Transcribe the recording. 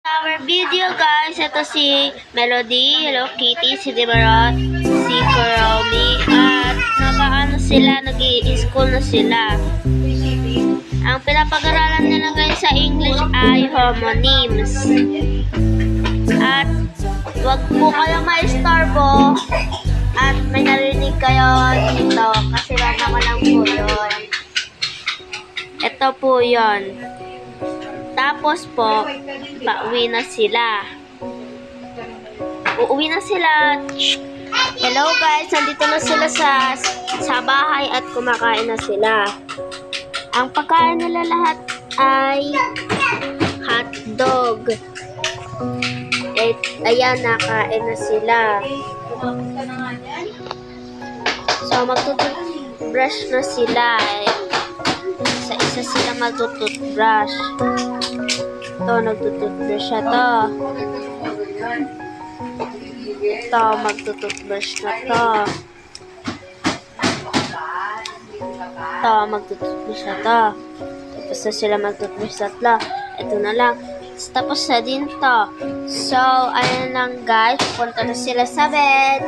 Our video guys, ito si Melody, Hello Kitty, si Deborah, si Kuromi, at nag-i-school na sila. Ang pinapag-aralan nila guys sa English ay homonyms. At wag po kayo ma-istorbo at may narinig kayo dito kasi naman lang po yun. Ito po yun. Tapos po, pauwi na sila. Uuwi na sila. Hello guys, nandito na sila sa bahay at kumakain na sila. Ang pagkain nila lahat ay hotdog. Ayan, nakain na sila. So, magtututbrush na sila. Isa sila magtututbrush. Ito, nagtututbrush siya to. Ito, magtututbrush na to. Ito, magtututbrush na to. Tapos na sila magtutbrush tatlo. Ito na lang. Tapos na din to. So, ayun lang guys. Punta na sila sa bed.